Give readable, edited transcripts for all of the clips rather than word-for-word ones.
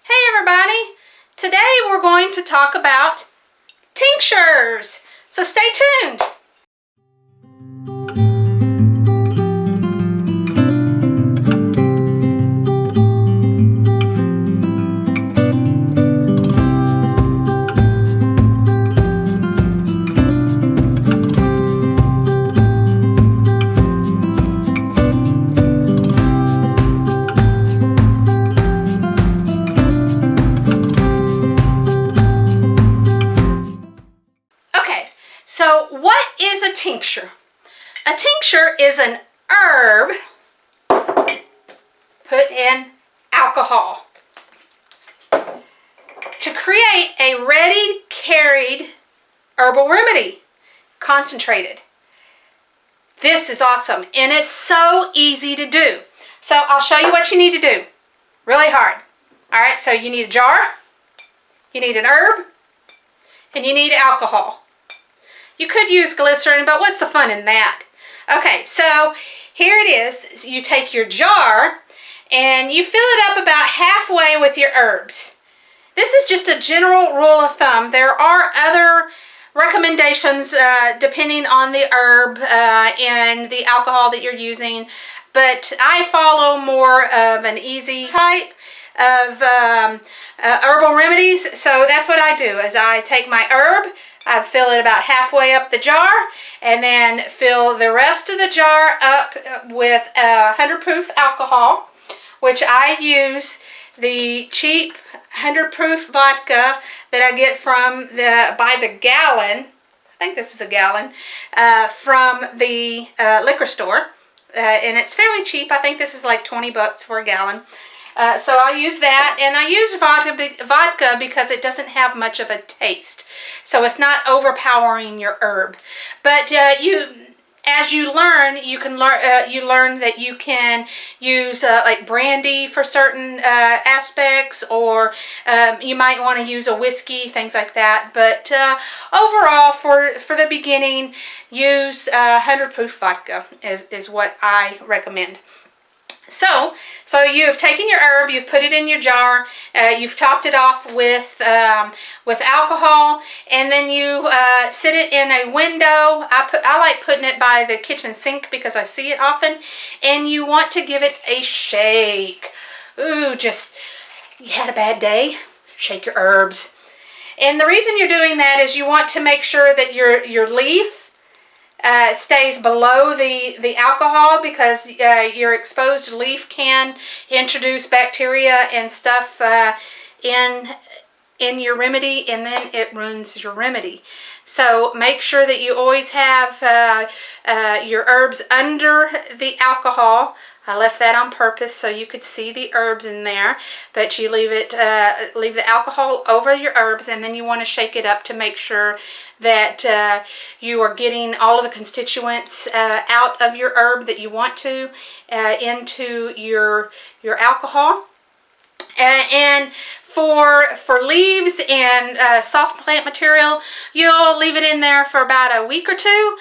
Hey everybody! Today we're going to talk about tinctures, so stay tuned! So what is a tincture? A tincture is an herb put in alcohol to create a ready carried herbal remedy, concentrated. This is awesome and it's so easy to do. So I'll show you what you need to do. Really hard. Alright, so you need a jar, you need an herb, and you need alcohol. You could use glycerin, but what's the fun in that? Okay, so here it is. You take your jar and you fill it up about halfway with your herbs. This is just a general rule of thumb. There are other recommendations depending on the herb and the alcohol that you're using, but I follow more of an easy type of herbal remedies. So that's what I do, is I take my herb, I fill it about halfway up the jar, and then fill the rest of the jar up with 100 proof alcohol, which I use the cheap 100 proof vodka that I get from by the gallon. I think this is a gallon, from the liquor store, and it's fairly cheap. I think this is like 20 bucks for a gallon. So I use that, and I use vodka because it doesn't have much of a taste, so it's not overpowering your herb. But as you learn, you learn that you can use like brandy for certain aspects, or you might want to use a whiskey, things like that. But overall, for the beginning, use 100 proof vodka is what I recommend. So you've taken your herb, you've put it in your jar, you've topped it off with alcohol, and then you sit it in a window. I like putting it by the kitchen sink because I see it often, and you want to give it a shake. Ooh, you had a bad day, shake your herbs. And the reason you're doing that is you want to make sure that your leaf stays below the alcohol, because your exposed leaf can introduce bacteria and stuff in your remedy, and then it ruins your remedy. So make sure that you always have your herbs under the alcohol. I left that on purpose so you could see the herbs in there, but you leave the alcohol over your herbs, and then you want to shake it up to make sure that you are getting all of the constituents out of your herb that you want to into your alcohol. And for leaves and soft plant material, you'll leave it in there for about a week or two.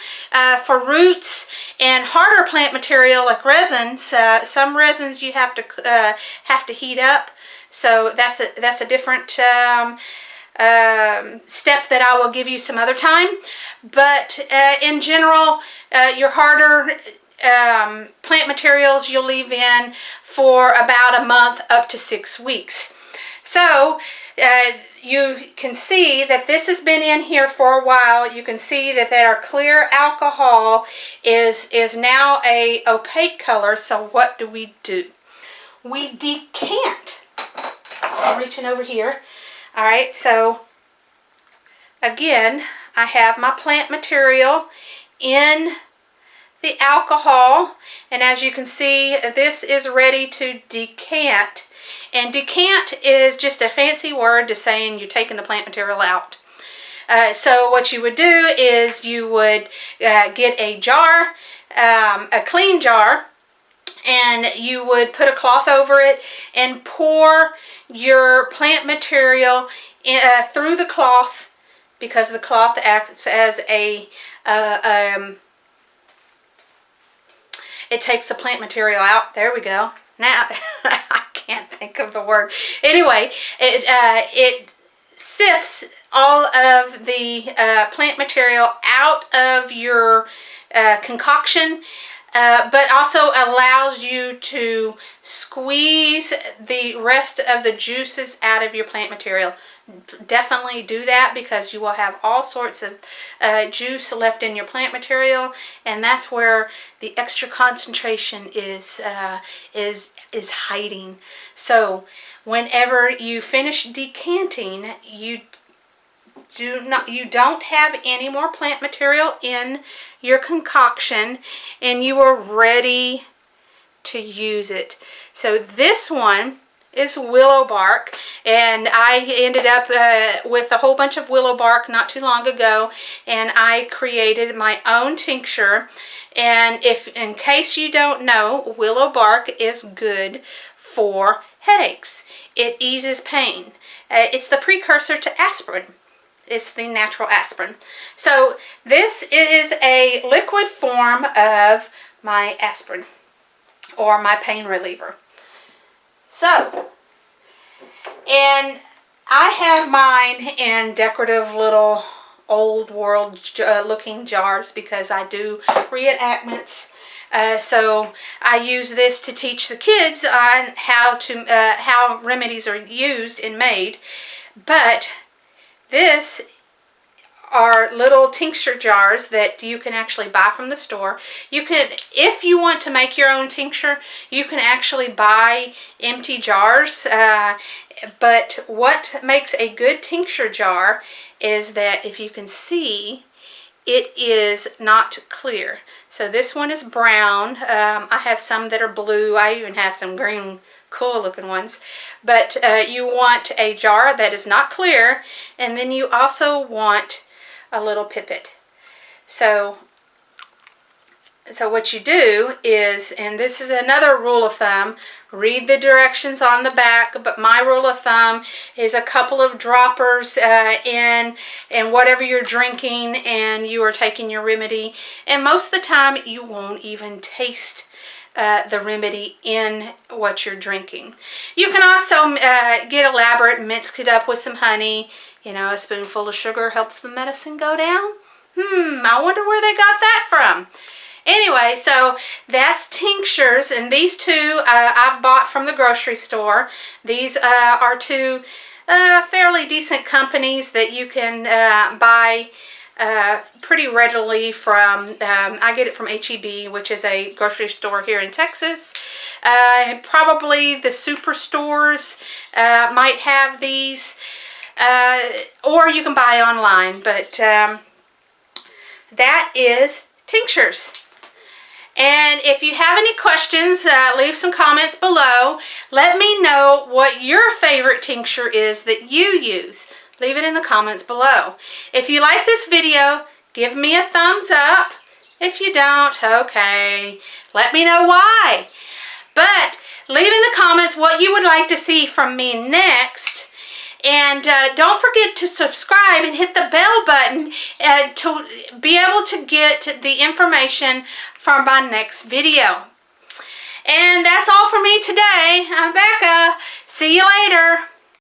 For roots and harder plant material like resins, some resins you have to heat up. So that's a different step that I will give you some other time. But in general, your harder plant materials you'll leave in for about a month up to 6 weeks. So you can see that this has been in here for a while. You can see that our clear alcohol is now a opaque color. So what do? We decant. I'm reaching over here. All right, so again, I have my plant material in the alcohol, and as you can see, this is ready to decant. And decant is just a fancy word to saying you're taking the plant material out. So what you would do is you would get a jar, a clean jar, and you would put a cloth over it and pour your plant material through the cloth, because the cloth acts as it takes the plant material out. There we go. Now I can't think of the word. Anyway, it sifts all of the plant material out of your concoction, but also allows you to squeeze the rest of the juices out of your plant material. Definitely do that, because you will have all sorts of juice left in your plant material, and that's where the extra concentration is hiding. So whenever you finish decanting, you don't have any more plant material in your concoction, and you are ready to use it. So this one is willow bark, and I ended up with a whole bunch of willow bark not too long ago, and I created my own tincture. And if, in case you don't know, willow bark is good for headaches. It eases pain. It's the precursor to aspirin. It's the natural aspirin. So this is a liquid form of my aspirin, or my pain reliever. So, and I have mine in decorative little old world looking jars, because I do reenactments. So I use this to teach the kids on how remedies are used and made. But this are little tincture jars that you can actually buy from the store. You can, if you want to make your own tincture, you can actually buy empty jars. But what makes a good tincture jar is that, if you can see, it is not clear. So this one is brown. I have some that are blue. I even have some green, cool looking ones. But you want a jar that is not clear, and then you also want a little pipette. So what you do is, and this is another rule of thumb, read the directions on the back, but my rule of thumb is a couple of droppers in whatever you're drinking and you are taking your remedy, and most of the time you won't even taste the remedy in what you're drinking. You can also get elaborate and mix it up with some honey. You know, a spoonful of sugar helps the medicine go down. I wonder where they got that from. Anyway, so that's tinctures, and these two I've bought from the grocery store. These are two fairly decent companies that you can buy pretty readily from. I get it from H-E-B, which is a grocery store here in Texas. Probably the superstores might have these. Or you can buy online, but that is tinctures. And if you have any questions, leave some comments below. Let me know what your favorite tincture is that you use. Leave it in the comments below. If you like this video, give me a thumbs up. If you don't, okay, let me know why. But leave in the comments what you would like to see from me next. And don't forget to subscribe and hit the bell button to be able to get the information for my next video. And that's all for me today. I'm Bekka. See you later.